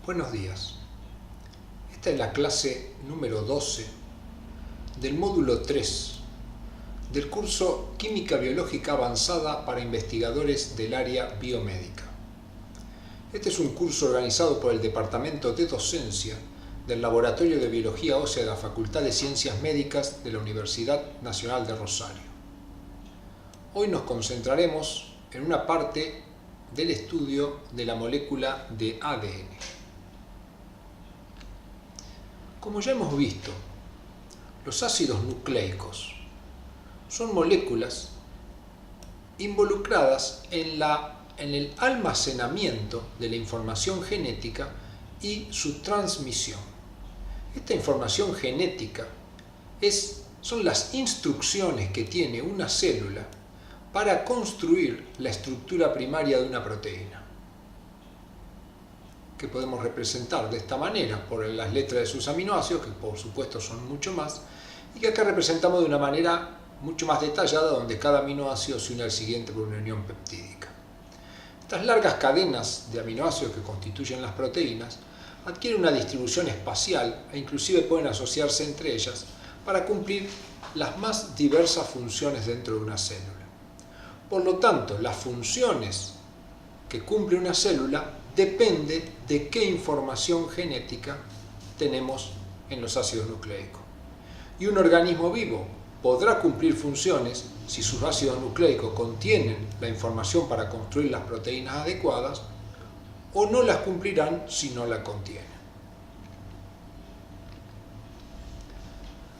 Buenos días. Esta es la clase número 12 del módulo 3 del curso Química Biológica Avanzada para investigadores del área biomédica. Este es un curso organizado por el Departamento de Docencia del Laboratorio de Biología Ósea de la Facultad de Ciencias Médicas de la Universidad Nacional de Rosario. Hoy nos concentraremos en una parte del estudio de la molécula de ADN. Como ya hemos visto, los ácidos nucleicos son moléculas involucradas en el almacenamiento de la información genética y su transmisión. Esta información genética son las instrucciones que tiene una célula para construir la estructura primaria de una proteína, que podemos representar de esta manera por las letras de sus aminoácidos, que por supuesto son mucho más, y que acá representamos de una manera mucho más detallada, donde cada aminoácido se une al siguiente por una unión peptídica. Estas largas cadenas de aminoácidos que constituyen las proteínas adquieren una distribución espacial e inclusive pueden asociarse entre ellas para cumplir las más diversas funciones dentro de una célula. Por lo tanto, las funciones que cumple una célula depende de qué información genética tenemos en los ácidos nucleicos. Y un organismo vivo podrá cumplir funciones si sus ácidos nucleicos contienen la información para construir las proteínas adecuadas, o no las cumplirán si no la contienen.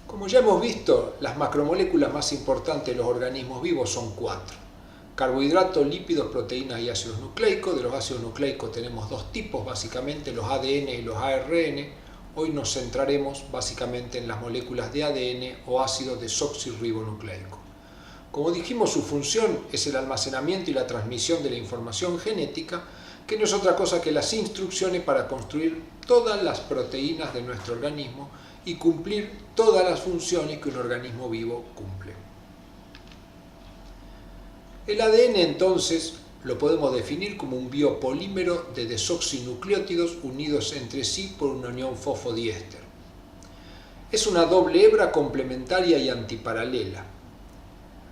Como ya hemos visto, las macromoléculas más importantes de los organismos vivos son 4. Carbohidratos, lípidos, proteínas y ácidos nucleicos. De los ácidos nucleicos tenemos dos tipos, básicamente los ADN y los ARN. Hoy nos centraremos básicamente en las moléculas de ADN o ácido desoxirribonucleico. Como dijimos, su función es el almacenamiento y la transmisión de la información genética, que no es otra cosa que las instrucciones para construir todas las proteínas de nuestro organismo y cumplir todas las funciones que un organismo vivo cumple. El ADN, entonces, lo podemos definir como un biopolímero de desoxinucleótidos unidos entre sí por una unión fosfodiéster. Es una doble hebra complementaria y antiparalela.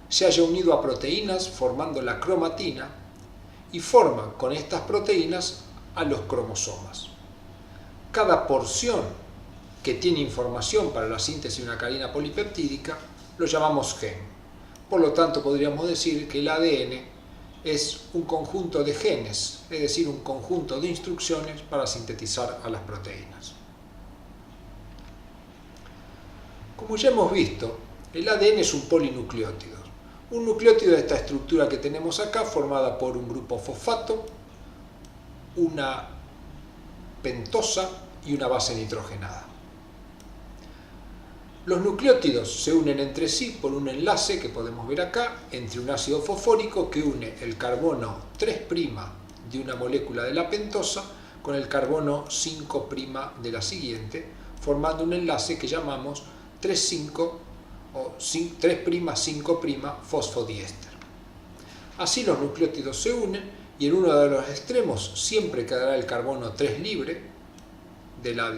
Se halla unido a proteínas formando la cromatina y forma con estas proteínas a los cromosomas. Cada porción que tiene información para la síntesis de una cadena polipeptídica lo llamamos gen. Por lo tanto, podríamos decir que el ADN es un conjunto de genes, es decir, un conjunto de instrucciones para sintetizar a las proteínas. Como ya hemos visto, el ADN es un polinucleótido. Un nucleótido de esta estructura que tenemos acá, formada por un grupo fosfato, una pentosa y una base nitrogenada. Los nucleótidos se unen entre sí por un enlace que podemos ver acá entre un ácido fosfórico que une el carbono 3' de una molécula de la pentosa con el carbono 5' de la siguiente, formando un enlace que llamamos 3,5 o 3'5' fosfodiéster. Así los nucleótidos se unen y en uno de los extremos siempre quedará el carbono 3 libre de la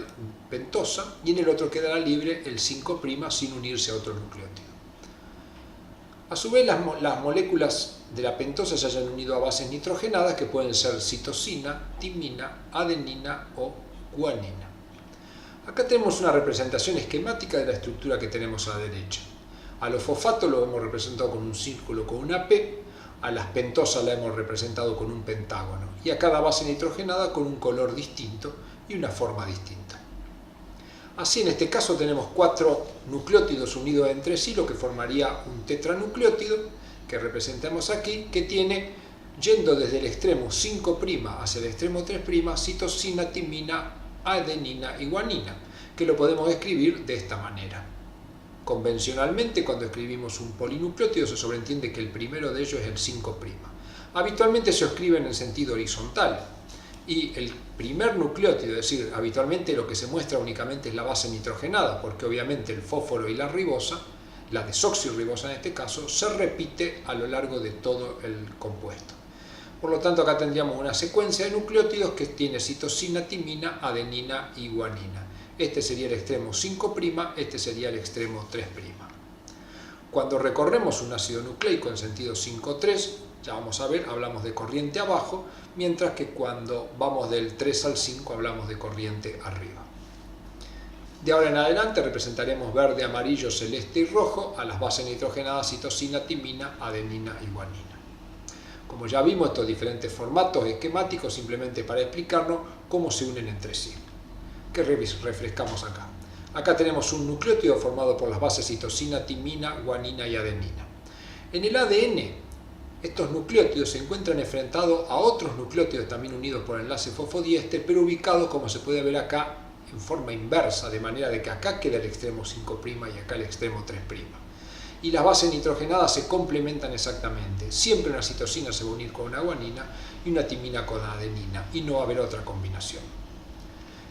pentosa y en el otro quedará libre el 5' sin unirse a otro nucleótido. A su vez, las moléculas de la pentosa se hayan unido a bases nitrogenadas que pueden ser citosina, timina, adenina o guanina. Acá tenemos una representación esquemática de la estructura que tenemos a la derecha. A los fosfatos lo hemos representado con un círculo con una P, a las pentosas la hemos representado con un pentágono y a cada base nitrogenada con un color distinto y una forma distinta. Así, en este caso tenemos 4 nucleótidos unidos entre sí, lo que formaría un tetranucleótido que representamos aquí, que tiene, yendo desde el extremo 5' hacia el extremo 3', citosina, timina, adenina y guanina, que lo podemos escribir de esta manera. Convencionalmente, cuando escribimos un polinucleótido, se sobreentiende que el primero de ellos es el 5'. Habitualmente se escribe en el sentido horizontal, y el primer nucleótido, es decir, habitualmente lo que se muestra únicamente es la base nitrogenada, porque obviamente el fósforo y la ribosa, la desoxirribosa en este caso, se repite a lo largo de todo el compuesto. Por lo tanto, acá tendríamos una secuencia de nucleótidos que tiene citosina, timina, adenina y guanina. Este sería el extremo 5', este sería el extremo 3'. Cuando recorremos un ácido nucleico en sentido 5,3, ya vamos a ver, hablamos de corriente abajo, mientras que cuando vamos del 3 al 5 hablamos de corriente arriba. De ahora en adelante representaremos verde, amarillo, celeste y rojo a las bases nitrogenadas citosina, timina, adenina y guanina. Como ya vimos estos diferentes formatos esquemáticos simplemente para explicarnos cómo se unen entre sí. ¿Qué refrescamos acá? Acá tenemos un nucleótido formado por las bases citosina, timina, guanina y adenina. En el ADN, estos nucleótidos se encuentran enfrentados a otros nucleótidos también unidos por enlace fosfodiéster, pero ubicados, como se puede ver acá, en forma inversa, de manera de que acá queda el extremo 5' y acá el extremo 3'. Y las bases nitrogenadas se complementan exactamente. Siempre una citosina se va a unir con una guanina y una timina con adenina, y no va a haber otra combinación.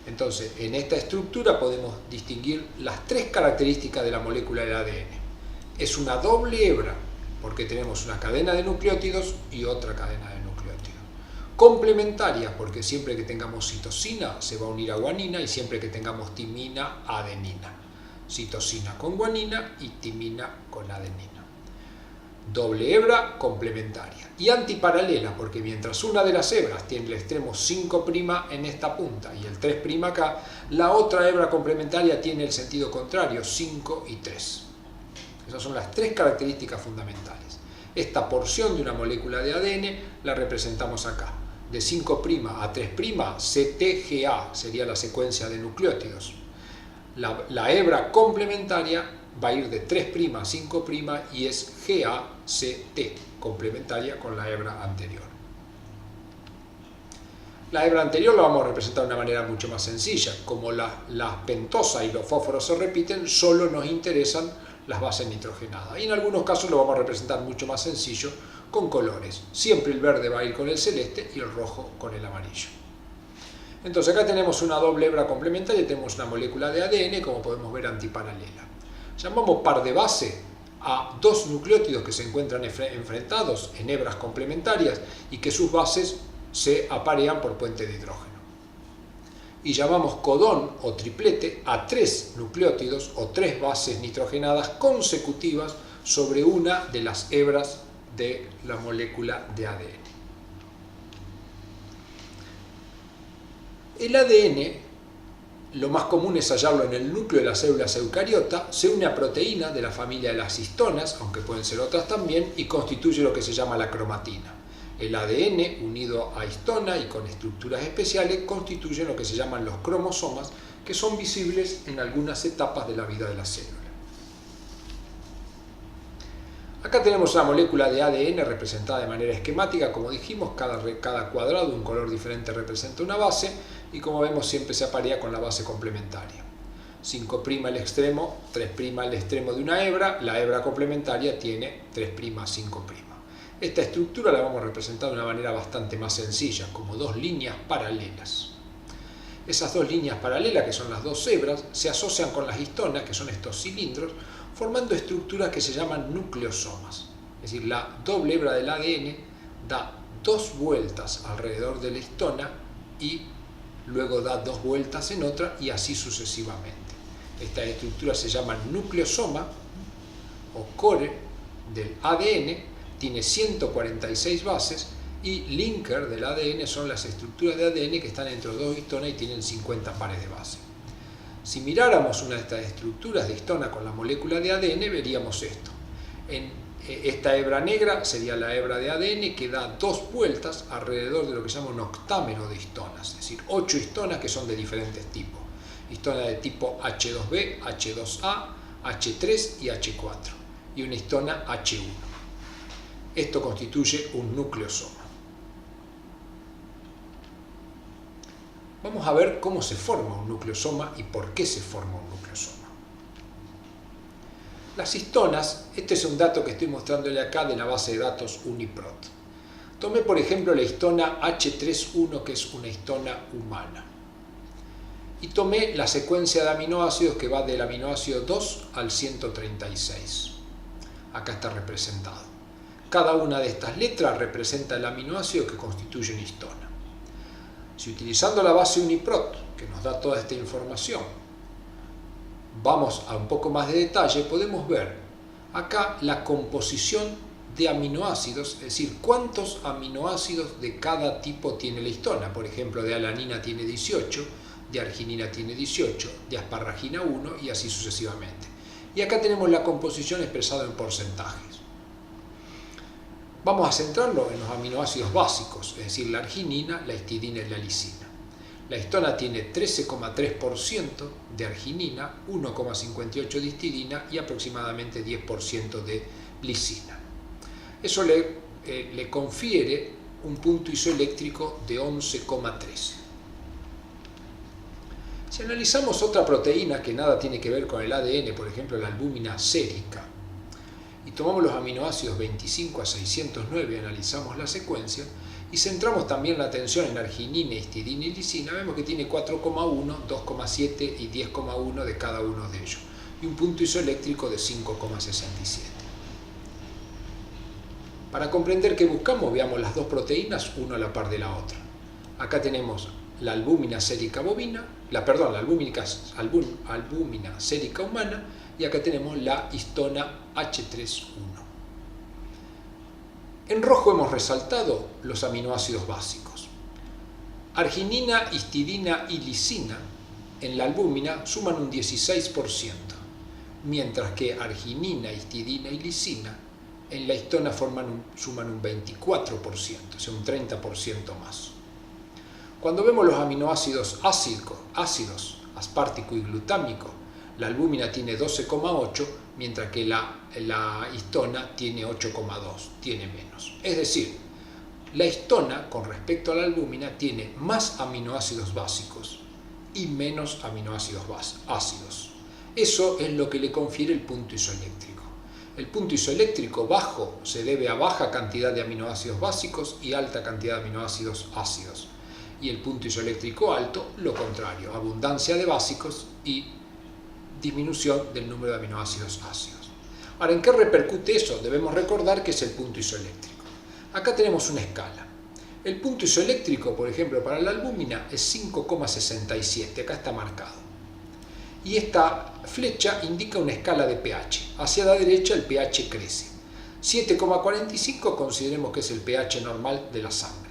Entonces, en esta estructura podemos distinguir las tres características de la molécula del ADN. Es una doble hebra, porque tenemos una cadena de nucleótidos y otra cadena de nucleótidos. Complementaria, porque siempre que tengamos citosina se va a unir a guanina y siempre que tengamos timina, adenina. Citosina con guanina y timina con adenina. Doble hebra complementaria. Y antiparalela, porque mientras una de las hebras tiene el extremo 5' en esta punta y el 3' acá, la otra hebra complementaria tiene el sentido contrario, 5 y 3. Esas son las tres características fundamentales. Esta porción de una molécula de ADN la representamos acá. De 5' a 3', CTGA sería la secuencia de nucleótidos. La hebra complementaria va a ir de 3' a 5' y es GACT, complementaria con la hebra anterior. La hebra anterior la vamos a representar de una manera mucho más sencilla. Como las pentosas y los fósforos se repiten, solo nos interesan las bases nitrogenadas. Y en algunos casos lo vamos a representar mucho más sencillo con colores. Siempre el verde va a ir con el celeste y el rojo con el amarillo. Entonces acá tenemos una doble hebra complementaria y tenemos una molécula de ADN, como podemos ver, antiparalela. Llamamos par de base a dos nucleótidos que se encuentran enfrentados en hebras complementarias y que sus bases se aparean por puente de hidrógeno. Y llamamos codón o triplete a tres nucleótidos o tres bases nitrogenadas consecutivas sobre una de las hebras de la molécula de ADN. El ADN, lo más común es hallarlo en el núcleo de las células eucariota, se une a proteínas de la familia de las histonas, aunque pueden ser otras también, y constituye lo que se llama la cromatina. El ADN, unido a histona y con estructuras especiales, constituye lo que se llaman los cromosomas, que son visibles en algunas etapas de la vida de la célula. Acá tenemos una molécula de ADN representada de manera esquemática, como dijimos, cada cuadrado, un color diferente, representa una base, y como vemos siempre se aparea con la base complementaria. 5' el extremo, 3' el extremo de una hebra, la hebra complementaria tiene 3', 5'. Esta estructura la vamos a representar de una manera bastante más sencilla, como dos líneas paralelas. Esas dos líneas paralelas, que son las dos hebras, se asocian con las histonas, que son estos cilindros, formando estructuras que se llaman nucleosomas. Es decir, la doble hebra del ADN da dos vueltas alrededor de la histona y luego da dos vueltas en otra y así sucesivamente. Estas estructuras se llaman nucleosoma o core del ADN, tiene 146 bases y linker del ADN son las estructuras de ADN que están entre dos histonas y tienen 50 pares de base. Si miráramos una de estas estructuras de histona con la molécula de ADN, veríamos esto. Esta hebra negra sería la hebra de ADN que da dos vueltas alrededor de lo que se llama un octámero de histonas, es decir, 8 histonas que son de diferentes tipos. Histona de tipo H2B, H2A, H3 y H4, y una histona H1. Esto constituye un nucleosoma. Vamos a ver cómo se forma un nucleosoma y por qué se forma un nucleosoma. Las histonas, este es un dato que estoy mostrándole acá de la base de datos UniProt. Tomé por ejemplo la histona H31, que es una histona humana. Y tomé la secuencia de aminoácidos que va del aminoácido 2 al 136. Acá está representado. Cada una de estas letras representa el aminoácido que constituye una histona. Si utilizando la base UniProt, que nos da toda esta información, vamos a un poco más de detalle, podemos ver acá la composición de aminoácidos, es decir, cuántos aminoácidos de cada tipo tiene la histona. Por ejemplo, de alanina tiene 18, de arginina tiene 18, de asparragina 1 y así sucesivamente. Y acá tenemos la composición expresada en porcentajes. Vamos a centrarlo en los aminoácidos básicos, es decir, la arginina, la histidina y la lisina. La histona tiene 13,3% de arginina, 1,58% de histidina y aproximadamente 10% de lisina. Eso le confiere un punto isoeléctrico de 11,13. Si analizamos otra proteína que nada tiene que ver con el ADN, por ejemplo la albúmina sérica, y tomamos los aminoácidos 25 a 609 y analizamos la secuencia, y centramos también la atención en arginina, histidina y lisina, vemos que tiene 4,1, 2,7 y 10,1 de cada uno de ellos, y un punto isoeléctrico de 5,67. Para comprender qué buscamos, veamos las dos proteínas, una a la par de la otra. Acá tenemos la albúmina sérica bovina, la albúmina sérica humana, y acá tenemos la histona H3.1. En rojo hemos resaltado los aminoácidos básicos. Arginina, histidina y lisina en la albúmina suman un 16%, mientras que arginina, histidina y lisina en la histona suman un 24%, o sea, un 30% más. Cuando vemos los aminoácidos ácidos, aspartico y glutámico, la albúmina tiene 12,8, mientras que la histona tiene 8,2, tiene menos. Es decir, la histona, con respecto a la albúmina, tiene más aminoácidos básicos y menos aminoácidos ácidos. Eso es lo que le confiere el punto isoeléctrico. El punto isoeléctrico bajo se debe a baja cantidad de aminoácidos básicos y alta cantidad de aminoácidos ácidos. Y el punto isoeléctrico alto, lo contrario, abundancia de básicos y disminución del número de aminoácidos ácidos. Ahora, ¿en qué repercute eso? Debemos recordar que es el punto isoeléctrico. Acá tenemos una escala. El punto isoeléctrico, por ejemplo, para la albúmina es 5,67, acá está marcado. Y esta flecha indica una escala de pH. Hacia la derecha el pH crece. 7,45 consideremos que es el pH normal de la sangre.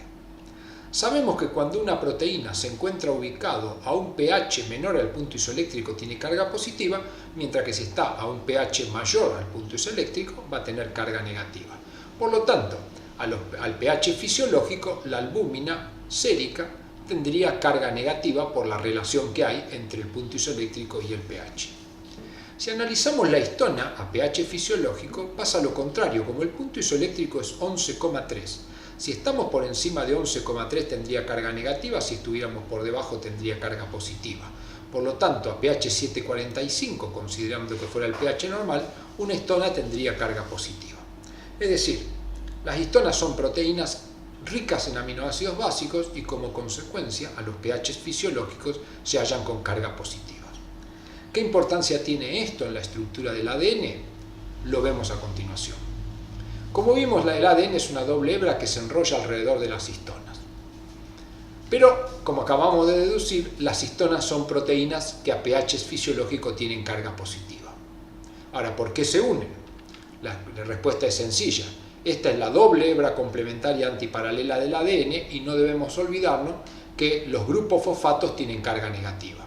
Sabemos que cuando una proteína se encuentra ubicado a un pH menor al punto isoeléctrico tiene carga positiva, mientras que si está a un pH mayor al punto isoeléctrico va a tener carga negativa. Por lo tanto, al pH fisiológico, la albúmina sérica tendría carga negativa por la relación que hay entre el punto isoeléctrico y el pH. Si analizamos la histona a pH fisiológico, pasa lo contrario, como el punto isoeléctrico es 11,3. Si estamos por encima de 11,3 tendría carga negativa, si estuviéramos por debajo tendría carga positiva. Por lo tanto, a pH 7,45, considerando que fuera el pH normal, una histona tendría carga positiva. Es decir, las histonas son proteínas ricas en aminoácidos básicos y como consecuencia a los pH fisiológicos se hallan con carga positiva. ¿Qué importancia tiene esto en la estructura del ADN? Lo vemos a continuación. Como vimos, el ADN es una doble hebra que se enrolla alrededor de las histonas. Pero, como acabamos de deducir, las histonas son proteínas que a pH fisiológico tienen carga positiva. Ahora, ¿por qué se unen? La respuesta es sencilla. Esta es la doble hebra complementaria antiparalela del ADN y no debemos olvidarnos que los grupos fosfatos tienen carga negativa.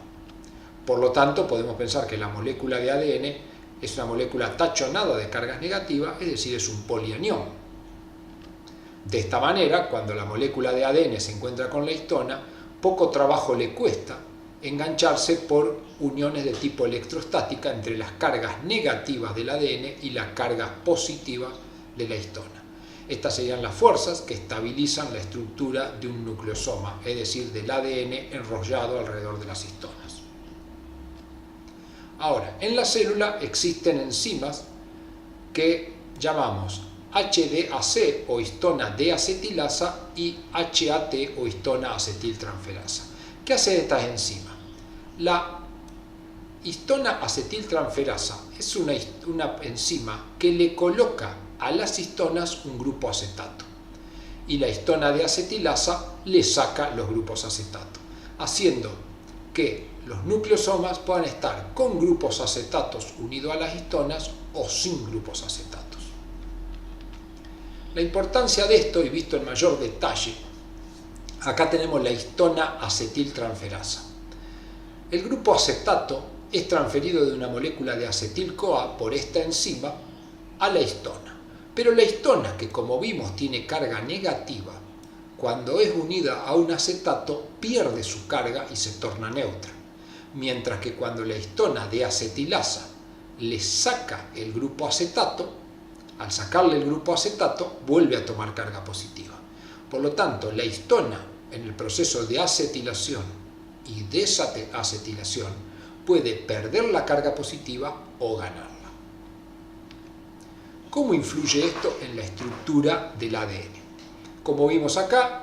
Por lo tanto, podemos pensar que la molécula de ADN es una molécula tachonada de cargas negativas, es decir, es un polianión. De esta manera, cuando la molécula de ADN se encuentra con la histona, poco trabajo le cuesta engancharse por uniones de tipo electrostática entre las cargas negativas del ADN y las cargas positivas de la histona. Estas serían las fuerzas que estabilizan la estructura de un nucleosoma, es decir, del ADN enrollado alrededor de las histonas. Ahora, en la célula existen enzimas que llamamos HDAC o histona deacetilasa y HAT o histona acetiltransferasa. ¿Qué hace estas enzimas? La histona acetiltransferasa es una enzima que le coloca a las histonas un grupo acetato. Y la histona de acetilasa le saca los grupos acetato, haciendo que los nucleosomas puedan estar con grupos acetatos unidos a las histonas o sin grupos acetatos. La importancia de esto, y visto en mayor detalle, acá tenemos la histona acetiltransferasa. El grupo acetato es transferido de una molécula de acetil-CoA por esta enzima a la histona. Pero la histona, que como vimos tiene carga negativa, cuando es unida a un acetato pierde su carga y se torna neutra. Mientras que cuando la histona de acetilasa le saca el grupo acetato, al sacarle el grupo acetato vuelve a tomar carga positiva. Por lo tanto, la histona en el proceso de acetilación y desacetilación puede perder la carga positiva o ganarla. ¿Cómo influye esto en la estructura del ADN? Como vimos acá,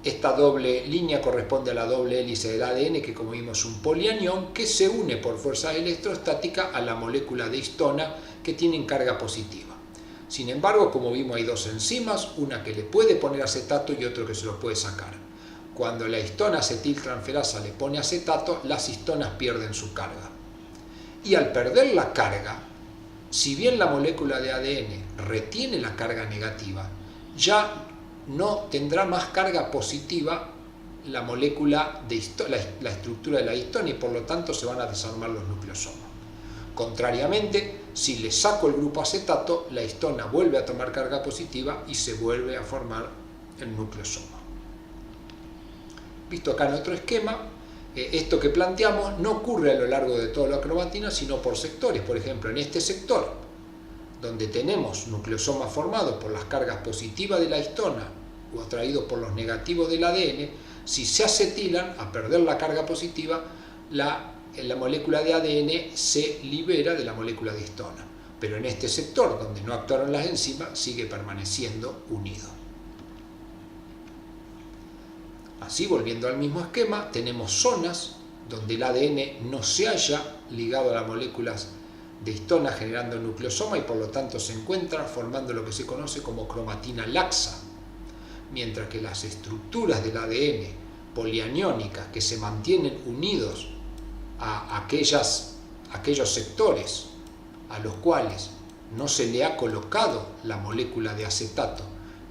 esta doble línea corresponde a la doble hélice del ADN, que como vimos es un polianión que se une por fuerza electrostática a la molécula de histona que tienen carga positiva. Sin embargo, como vimos, hay dos enzimas, una que le puede poner acetato y otra que se lo puede sacar. Cuando la histona acetiltransferasa le pone acetato, las histonas pierden su carga. Y al perder la carga, si bien la molécula de ADN retiene la carga negativa, ya no tendrá más carga positiva la molécula de la estructura de la histona y por lo tanto se van a desarmar los nucleosomas. Contrariamente, si le saco el grupo acetato, la histona vuelve a tomar carga positiva y se vuelve a formar el nucleosoma. Visto acá en otro esquema, esto que planteamos no ocurre a lo largo de toda la cromatina, sino por sectores. Por ejemplo, en este sector, donde tenemos nucleosomas formados por las cargas positivas de la histona o atraídos por los negativos del ADN, si se acetilan, a perder la carga positiva, la molécula de ADN se libera de la molécula de histona. Pero en este sector, donde no actuaron las enzimas, sigue permaneciendo unido. Así, volviendo al mismo esquema, tenemos zonas donde el ADN no se haya ligado a las moléculas de histona generando nucleosoma y por lo tanto se encuentra formando lo que se conoce como cromatina laxa, mientras que las estructuras del ADN polianiónicas que se mantienen unidos a aquellos sectores a los cuales no se le ha colocado la molécula de acetato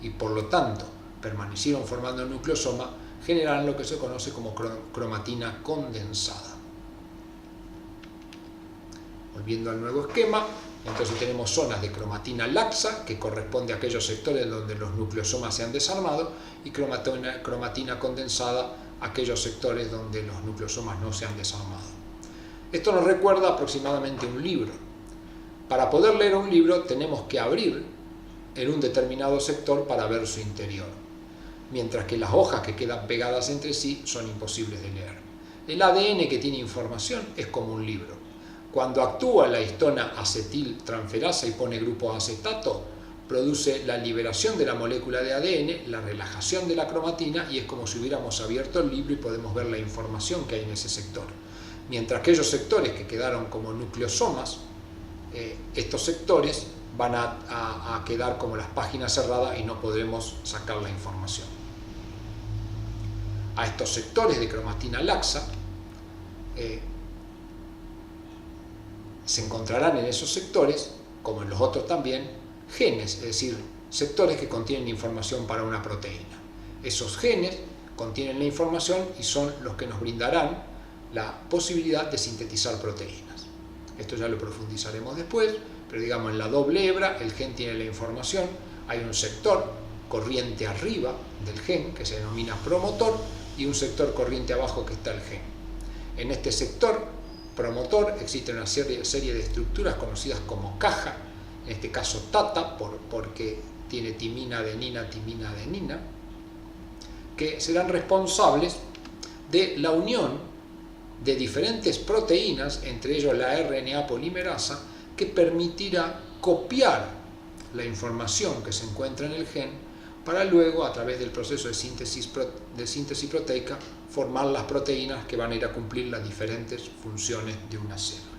y por lo tanto permanecieron formando el nucleosoma, generan lo que se conoce como cromatina condensada. Volviendo al nuevo esquema, entonces tenemos zonas de cromatina laxa, que corresponde a aquellos sectores donde los nucleosomas se han desarmado, y cromatina condensada, aquellos sectores donde los nucleosomas no se han desarmado. Esto nos recuerda aproximadamente un libro. Para poder leer un libro tenemos que abrir en un determinado sector para ver su interior, mientras que las hojas que quedan pegadas entre sí son imposibles de leer. El ADN que tiene información es como un libro. Cuando actúa la histona acetiltransferasa y pone grupo acetato, produce la liberación de la molécula de ADN, la relajación de la cromatina y es como si hubiéramos abierto el libro y podemos ver la información que hay en ese sector. Mientras aquellos sectores que quedaron como nucleosomas, estos sectores van a quedar como las páginas cerradas y no podremos sacar la información. A estos sectores de cromatina laxa se encontrarán en esos sectores, como en los otros también, genes, es decir, sectores que contienen información para una proteína. Esos genes contienen la información y son los que nos brindarán la posibilidad de sintetizar proteínas. Esto ya lo profundizaremos después, pero digamos en la doble hebra el gen tiene la información, hay un sector corriente arriba del gen que se denomina promotor y un sector corriente abajo que está el gen. En este sector promotor existe una serie de estructuras conocidas como caja, en este caso TATA porque tiene timina, adenina, que serán responsables de la unión de diferentes proteínas, entre ellos la RNA polimerasa, que permitirá copiar la información que se encuentra en el gen para luego, a través del proceso de síntesis proteica, formar las proteínas que van a ir a cumplir las diferentes funciones de una célula.